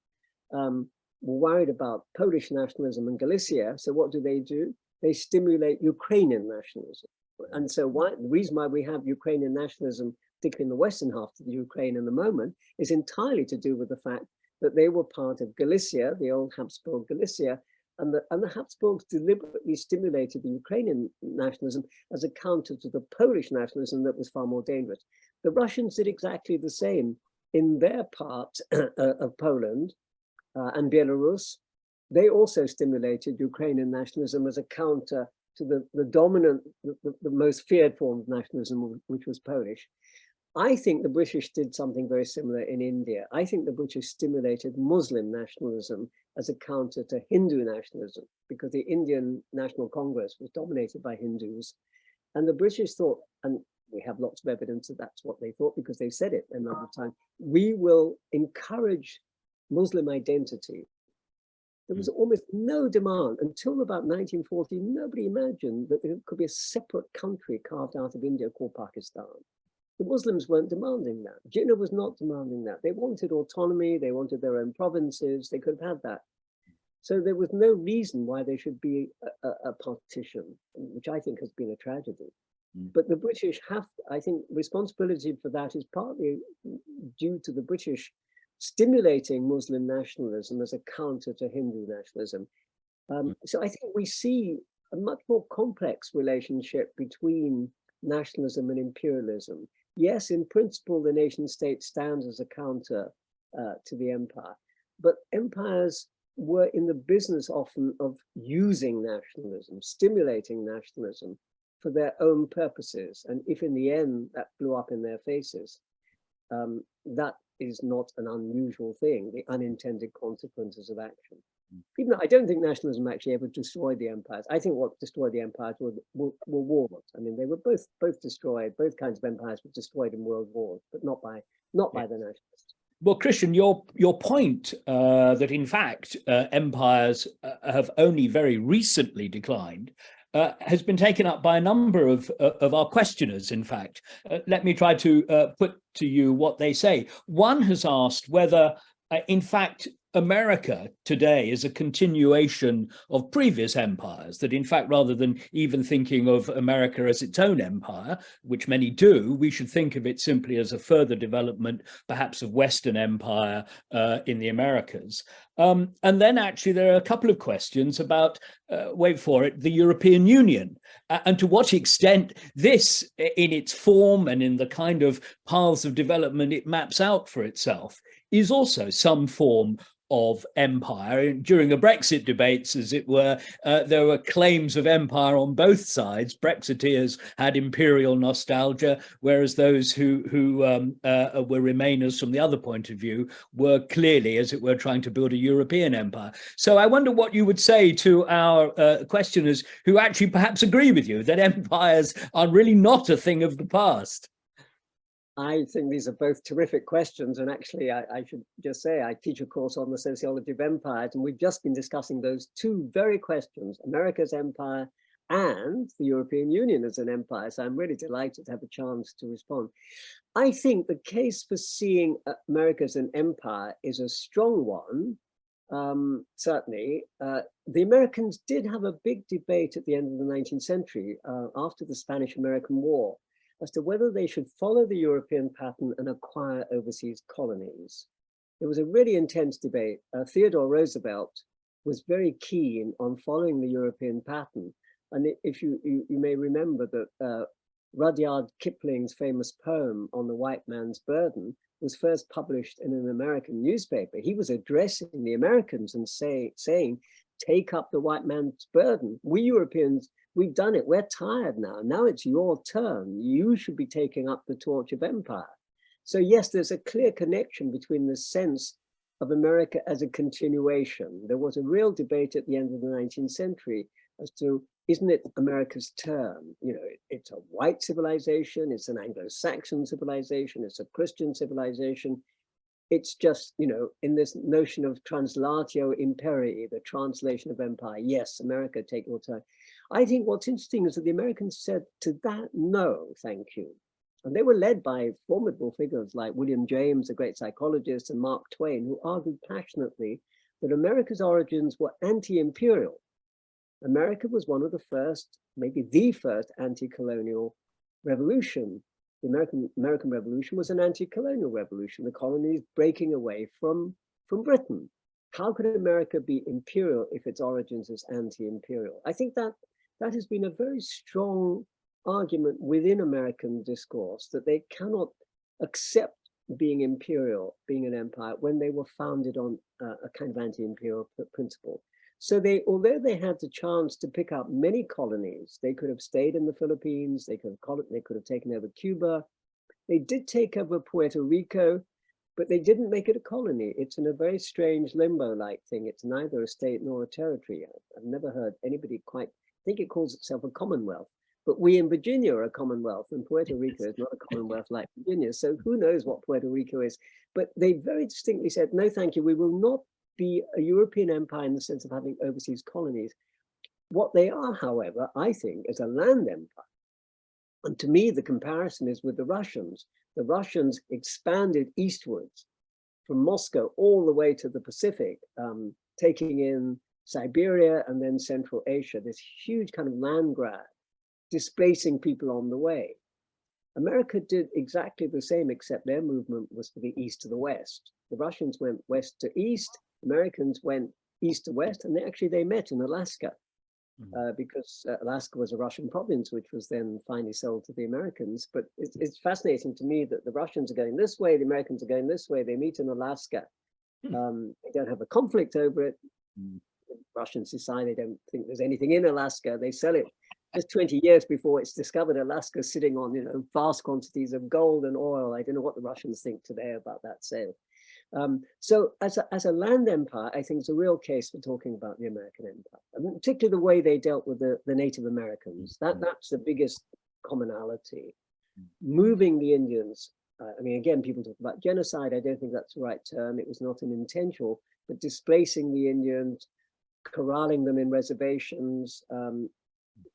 were worried about Polish nationalism in Galicia. So what do? They stimulate Ukrainian nationalism. And so the reason why we have Ukrainian nationalism, particularly in the western half of the Ukraine in the moment, is entirely to do with the fact that they were part of Galicia, the old Habsburg Galicia, and the Habsburgs deliberately stimulated the Ukrainian nationalism as a counter to the Polish nationalism that was far more dangerous. The Russians did exactly the same in their part of Poland and Belarus. They also stimulated Ukrainian nationalism as a counter to the dominant, the most feared form of nationalism, which was Polish. I think the British did something very similar in India. I think the British stimulated Muslim nationalism as a counter to Hindu nationalism, because the Indian National Congress was dominated by Hindus. And the British thought, and we have lots of evidence that that's what they thought because they've said it a number of times, we will encourage Muslim identity. There was almost no demand until about 1940. Nobody imagined that there could be a separate country carved out of India called Pakistan. The Muslims weren't demanding that. Jinnah was not demanding that. They wanted autonomy. They wanted their own provinces. They could have had that. So there was no reason why there should be a partition, which I think has been a tragedy. But the British have, I think, responsibility for that is partly due to the British stimulating Muslim nationalism as a counter to Hindu nationalism. So I think we see a much more complex relationship between nationalism and imperialism. Yes, in principle, the nation state stands as a counter to the empire, but empires were in the business often of using nationalism, stimulating nationalism for their own purposes. And if in the end that blew up in their faces, that is not an unusual thing, the unintended consequences of action. Even though I don't think nationalism actually ever destroyed the empires. I think what destroyed the empires were wars. I mean, they were both destroyed. Both kinds of empires were destroyed in world wars, but not by the nationalists. Well, Krishan, your point that in fact empires have only very recently declined has been taken up by a number of our questioners, in fact. Let me try to put to you what they say. One has asked whether, in fact, America today is a continuation of previous empires, that in fact, rather than even thinking of America as its own empire, which many do, we should think of it simply as a further development, perhaps of Western empire in the Americas. And then actually there are a couple of questions about, wait for it, the European Union, and to what extent this, in its form and in the kind of paths of development it maps out for itself, is also some form of empire. During the Brexit debates, as it were, there were claims of empire on both sides. Brexiteers had imperial nostalgia, whereas those who were Remainers from the other point of view were clearly, as it were, trying to build a European empire. So I wonder what you would say to our questioners who actually perhaps agree with you that empires are really not a thing of the past. I think these are both terrific questions. And actually, I should just say, I teach a course on the sociology of empires, and we've just been discussing those two very questions, America's empire and the European Union as an empire. So I'm really delighted to have a chance to respond. I think the case for seeing America as an empire is a strong one. Certainly, the Americans did have a big debate at the end of the 19th century, after the Spanish-American War, as to whether they should follow the European pattern and acquire overseas colonies. It was a really intense debate. Theodore Roosevelt was very keen on following the European pattern. And if you may remember that Rudyard Kipling's famous poem on the white man's burden was first published in an American newspaper. He was addressing the Americans and saying, take up the white man's burden. We Europeans, we've done it. We're tired now. Now it's your turn. You should be taking up the torch of empire. So yes, there's a clear connection between the sense of America as a continuation. There was a real debate at the end of the 19th century as to, isn't it America's turn? You know, it's a white civilization. It's an Anglo-Saxon civilization. It's a Christian civilization. It's just, you know, in this notion of translatio imperii, the translation of empire. Yes, America, take your turn. I think what's interesting is that the Americans said to that, no, thank you. And they were led by formidable figures like William James, a great psychologist, and Mark Twain, who argued passionately that America's origins were anti-imperial. America was one of the first, maybe the first anti-colonial revolution. The American Revolution was an anti-colonial revolution, the colonies breaking away from Britain. How could America be imperial if its origins is anti-imperial? I think that has been a very strong argument within American discourse, that they cannot accept being imperial, being an empire, when they were founded on a kind of anti-imperial principle. So although they had the chance to pick up many colonies, they could have stayed in the Philippines, they could have taken over Cuba. They did take over Puerto Rico, but they didn't make it a colony. It's in a very strange limbo-like thing. It's neither a state nor a territory. I've never heard anybody I think it calls itself a commonwealth. But we in Virginia are a commonwealth, and Puerto Rico is not a commonwealth like Virginia. So who knows what Puerto Rico is? But they very distinctly said, no, thank you, we will not be a European empire in the sense of having overseas colonies. What they are, however, I think, is a land empire. And to me, the comparison is with the Russians. The Russians expanded eastwards from Moscow all the way to the Pacific, taking in Siberia and then Central Asia, this huge kind of land grab, displacing people on the way. America did exactly the same, except their movement was for the east to the west. The Russians went west to east, Americans went east to west, and they met in Alaska. Because Alaska was a Russian province, which was then finally sold to the Americans. But it's fascinating to me that the Russians are going this way, the Americans are going this way, they meet in Alaska. They don't have a conflict over it. The Russians decide they don't think there's anything in Alaska. They sell it just 20 years before it's discovered. Alaska's sitting on, vast quantities of gold and oil. I don't know what the Russians think today about that sale. So as a land empire, I think it's a real case for talking about the American empire, and particularly the way they dealt with the Native Americans. That's the biggest commonality. Moving the Indians, again, people talk about genocide. I don't think that's the right term. It was not an intentional, but displacing the Indians, corralling them in reservations,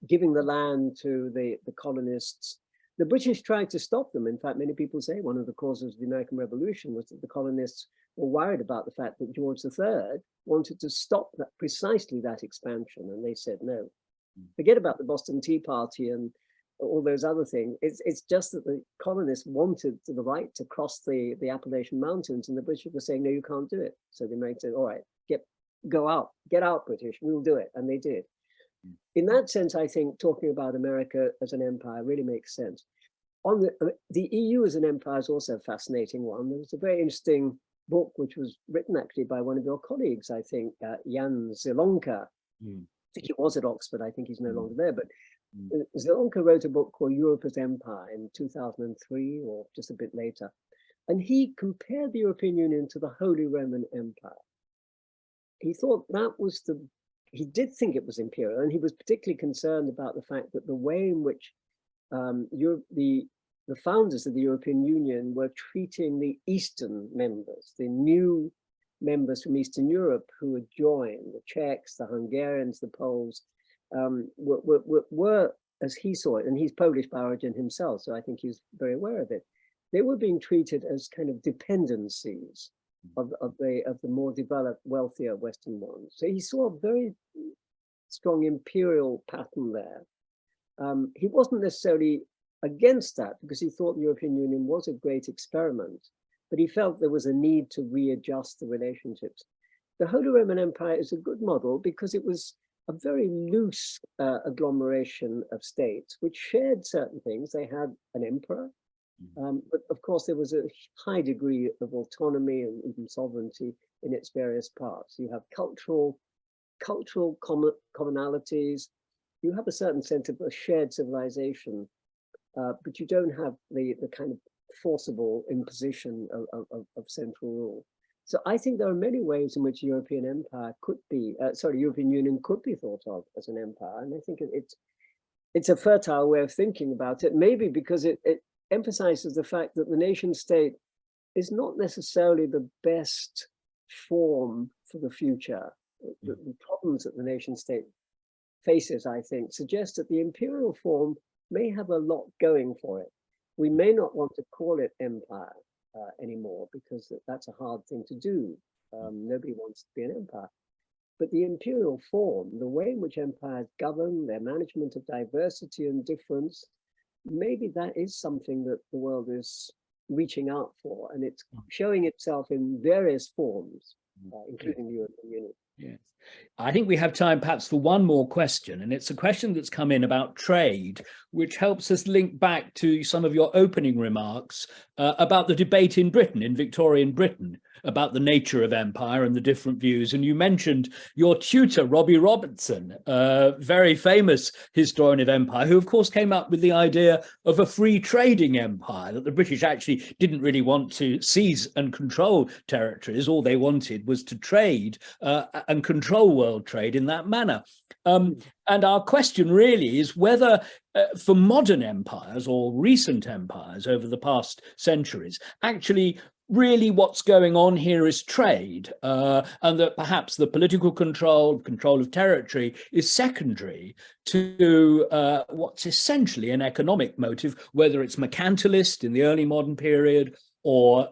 giving the land to the colonists. The British tried to stop them. In fact, many people say one of the causes of the American Revolution was that the colonists were worried about the fact that George III wanted to stop precisely that expansion. And they said, no, forget about the Boston Tea Party and all those other things. It's just that the colonists wanted the right to cross the Appalachian Mountains, and the British were saying, no, you can't do it. So the Americans said, all right, get out, British, we'll do it. And they did. In that sense, I think talking about America as an empire really makes sense. On the EU as an empire is also a fascinating one. There was a very interesting book which was written actually by one of your colleagues, I think, Jan Zielonka. I think he was at Oxford. I think he's no longer there. But Zielonka wrote a book called Europe as Empire in 2003 or just a bit later. And he compared the European Union to the Holy Roman Empire. He thought that was he did think it was imperial, and he was particularly concerned about the fact that the way in which the founders of the European Union were treating the Eastern members, the new members from Eastern Europe who had joined, the Czechs, the Hungarians, the Poles, were, as he saw it, and he's Polish by origin himself, so I think he's very aware of it, they were being treated as kind of dependencies of the more developed, wealthier Western ones. So he saw a very strong imperial pattern there. He wasn't necessarily against that because he thought the European Union was a great experiment, but he felt there was a need to readjust the relationships. The Holy Roman Empire is a good model because it was a very loose agglomeration of states which shared certain things. They had an emperor, but of course there was a high degree of autonomy and even sovereignty in its various parts. You have cultural commonalities. You have a certain sense of a shared civilization, but you don't have the kind of forcible imposition of central rule. So I think there are many ways in which European Empire could be, European Union could be thought of as an empire. And I think it's a fertile way of thinking about it, maybe because it emphasizes the fact that the nation state is not necessarily the best form for the future. The problems that the nation state faces, I think, suggest that the imperial form may have a lot going for it. We may not want to call it empire anymore because that's a hard thing to do. Nobody wants to be an empire. But the imperial form, the way in which empires govern, their management of diversity and difference, maybe that is something that the world is reaching out for, and it's showing itself in various forms, including the European Union. Yes. I think we have time perhaps for one more question, and it's a question that's come in about trade, which helps us link back to some of your opening remarks about the debate in Britain, in Victorian Britain, about the nature of empire and the different views. And you mentioned your tutor, Robbie Robertson, a very famous historian of empire, who of course came up with the idea of a free trading empire, that the British actually didn't really want to seize and control territories. All they wanted was to trade and control world trade in that manner. And our question really is whether for modern empires or recent empires over the past centuries, actually really what's going on here is trade, and that perhaps the political control of territory is secondary to what's essentially an economic motive, whether it's mercantilist in the early modern period or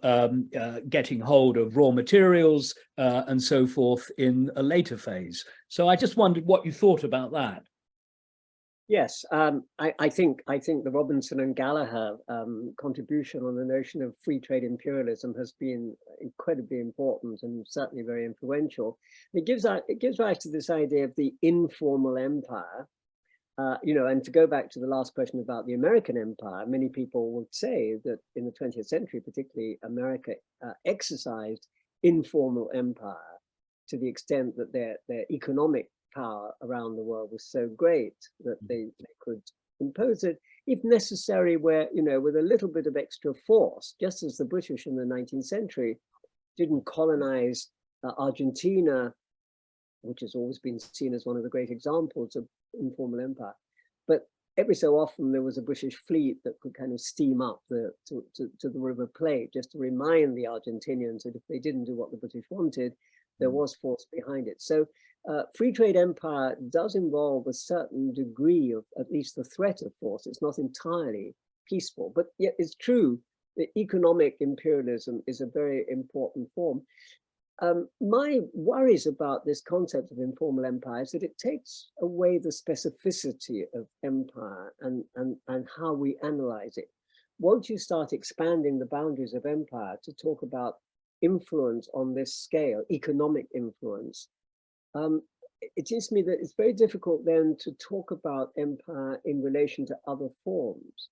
getting hold of raw materials and so forth in a later phase. So I just wondered what you thought about that. Yes, I think the Robinson and Gallagher contribution on the notion of free trade imperialism has been incredibly important and certainly very influential. It gives rise to this idea of the informal empire. And to go back to the last question about the American empire, many people would say that in the 20th century, particularly, America exercised informal empire to the extent that their economic power around the world was so great that they could impose it, if necessary, with a little bit of extra force, just as the British in the 19th century didn't colonize Argentina, which has always been seen as one of the great examples of informal empire. But every so often there was a British fleet that could kind of steam up to the River Plate, just to remind the Argentinians that if they didn't do what the British wanted, there was force behind it. So free trade empire does involve a certain degree of at least the threat of force. It's not entirely peaceful, but yet it's true that economic imperialism is a very important form. My worries about this concept of informal empire is that it takes away the specificity of empire and how we analyze it. Once you start expanding the boundaries of empire to talk about influence on this scale, economic influence, it seems to me that it's very difficult then to talk about empire in relation to other forms.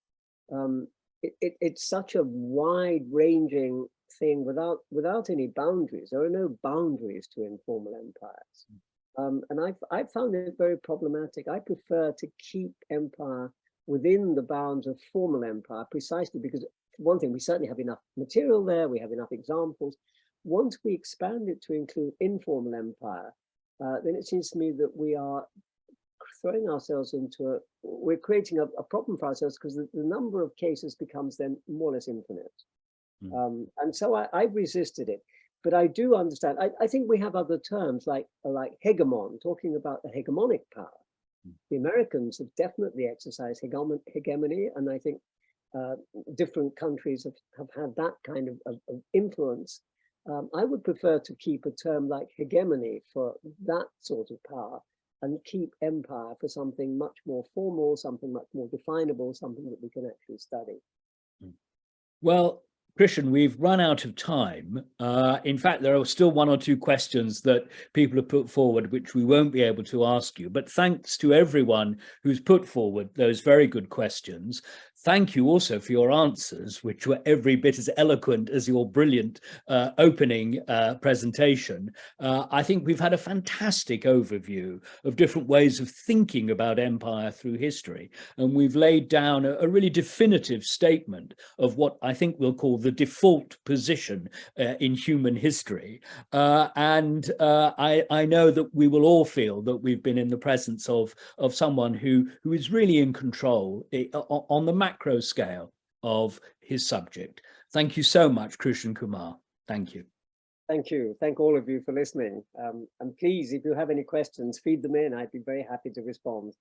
It's such a wide-ranging thing without any boundaries. There are no boundaries to informal empires. And I've found it very problematic. I prefer to keep empire within the bounds of formal empire, precisely because, for one thing, we certainly have enough material there, we have enough examples. Once we expand it to include informal empire, then it seems to me that we are throwing ourselves into we're creating a problem for ourselves, because the number of cases becomes then more or less infinite. And so I've resisted it, but I do understand. I think we have other terms like hegemon, talking about the hegemonic power. The Americans have definitely exercised hegemony, and I think different countries have had that kind of influence. I would prefer to keep a term like hegemony for that sort of power, and keep empire for something much more formal, something much more definable, something that we can actually study. Well, Krishan, we've run out of time. In fact, there are still one or two questions that people have put forward, which we won't be able to ask you. But thanks to everyone who's put forward those very good questions. Thank you also for your answers, which were every bit as eloquent as your brilliant opening presentation. I think we've had a fantastic overview of different ways of thinking about empire through history. And we've laid down a really definitive statement of what I think we'll call the default position in human history. I know that we will all feel that we've been in the presence of someone who is really in control on the macro scale of his subject. Thank you so much, Krishan Kumar. Thank you. Thank you. Thank all of you for listening. And please, if you have any questions, feed them in. I'd be very happy to respond.